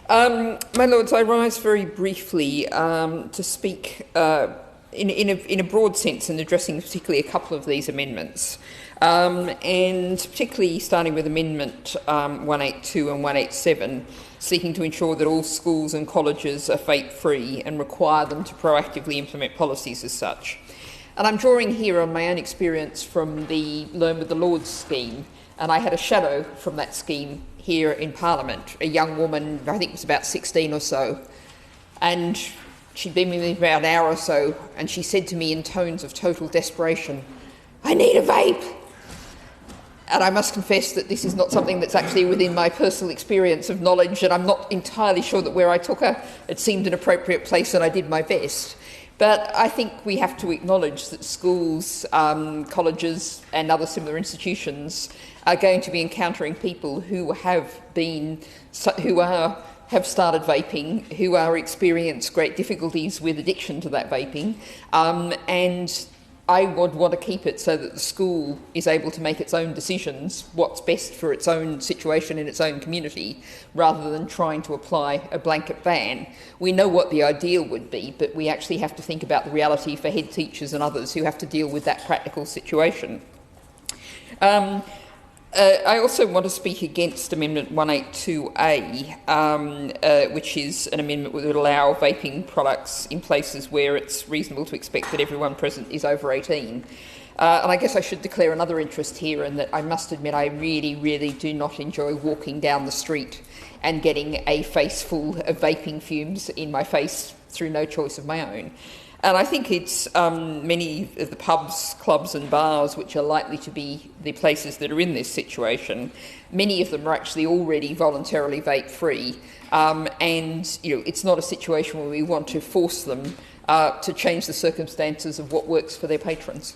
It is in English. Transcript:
My Lords, I rise very briefly to speak in a broad sense and addressing particularly a couple of these amendments, and particularly starting with Amendment 182 and 187, seeking to ensure that all schools and colleges are vape-free and require them to proactively implement policies as such. And I'm drawing here on my own experience from the Learn with the Lords scheme, and I had a shadow from that scheme here in Parliament, a young woman, I think it was about 16 or so, and she'd been with me about an hour or so, and she said to me in tones of total desperation, "I need a vape." And I must confess that this is not something that's actually within my personal experience of knowledge, and I'm not entirely sure that where I took her it seemed an appropriate place, and I did my best. But I think we have to acknowledge that schools, colleges and other similar institutions are going to be encountering people who have started vaping, who are experiencing great difficulties with addiction to that vaping, and I would want to keep it so that the school is able to make its own decisions, what's best for its own situation in its own community, rather than trying to apply a blanket ban. We know what the ideal would be, but we actually have to think about the reality for head teachers and others who have to deal with that practical situation. I also want to speak against Amendment 182A, which is an amendment that would allow vaping products in places where it's reasonable to expect that everyone present is over 18. And I guess I should declare another interest here, in that I must admit I really, really do not enjoy walking down the street and getting a face full of vaping fumes in my face through no choice of my own. And I think it's many of the pubs, clubs and bars which are likely to be the places that are in this situation, many of them are actually already voluntarily vape-free, and it's not a situation where we want to force them to change the circumstances of what works for their patrons.